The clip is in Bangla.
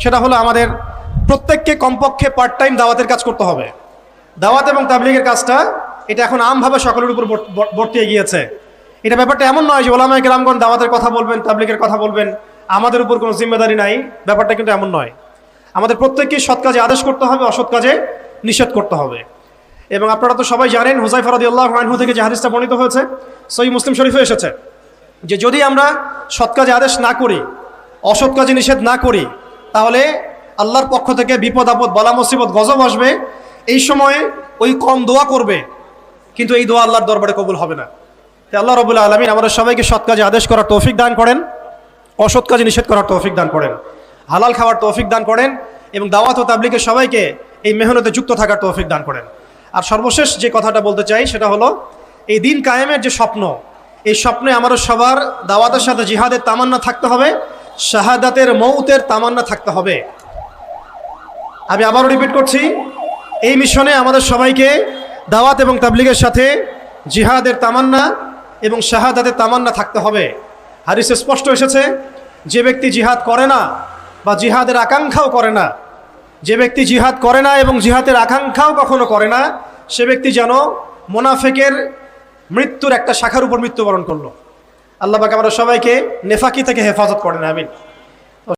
সেটা হলো আমাদের প্রত্যেককে কমপক্ষে পার্ট টাইম দাওয়াতের কাজ করতে হবে। দাওয়াত এবং তাবলীগের কাজটা এটা এখন আমভাবে সকলের উপর বর্তিয়ে গিয়েছে। এটা ব্যাপারটা এমন নয় যে ওলামায়ে কেরামগণ দাওয়াতের কথা বলবেন, তাবলীগের কথা বলবেন, আমাদের উপর কোনো জিম্মেদারি নাই। ব্যাপারটা কিন্তু এমন নয়। আমাদের প্রত্যেককে সৎ কাজে আদেশ করতে হবে, অসৎ কাজে নিষেধ করতে হবে। এবং আপনারা তো সবাই জানেন, হুযায়ফা রাদিয়াল্লাহু আনহু থেকে যে হাদিসটা বর্ণিত হয়েছে সহিহ মুসলিম শরীফে এসেছে যে যদি আমরা সৎ কাজে আদেশ না করি, অসৎ কাজে নিষেধ না করি, তাহলে আল্লাহর পক্ষ থেকে বিপদ আপদ, বলা মুসিবত, গজব আসবে। এই সময়ে ওই কম দোয়া করবে, কিন্তু এই দোয়া আল্লাহর দরবারে কবুল হবে না। তাই আল্লাহ রাব্বুল আলামিন আমাদের সবাইকে সৎ কাজে আদেশ করার তৌফিক দান করেন, অসৎ কাজে নিষেধ করার তৌফিক দান করেন, হালাল খাওয়ার তৌফিক দান করেন এবং দাওয়াত ও তাবলীগের সবাইকে এই মেহনতে যুক্ত থাকার তৌফিক দান করেন। আর সর্বশেষ যে কথাটা বলতে চাই সেটা হলো এই দিন কায়েমের যে স্বপ্ন, এই স্বপ্নে আমাদের সবার দাওয়াতের সাথে জিহাদের তামান্না থাকতে হবে, শাহাদাতের মৌতের তামান্না থাকতে হবে। আমি আবারও রিপিট করছি, এই মিশনে আমাদের সবাইকে দাওয়াত এবং তাবলীগের সাথে জিহাদের তামান্না এবং শাহাদাতের তামান্না থাকতে হবে। হাদিসে স্পষ্ট এসেছে, যে ব্যক্তি জিহাদ করে না বা জিহাদের আকাঙ্ক্ষাও করে না, যে ব্যক্তি জিহাদ করে না এবং জিহাদের আকাঙ্ক্ষাও কখনো করে না, সে ব্যক্তি যেন মুনাফিকের মৃত্যুর একটা শাখার উপর মৃত্যুবরণ করলো। আল্লাহ পাক আমরা সবাইকে নেফাকি থেকে হেফাজত করেন, আমিন।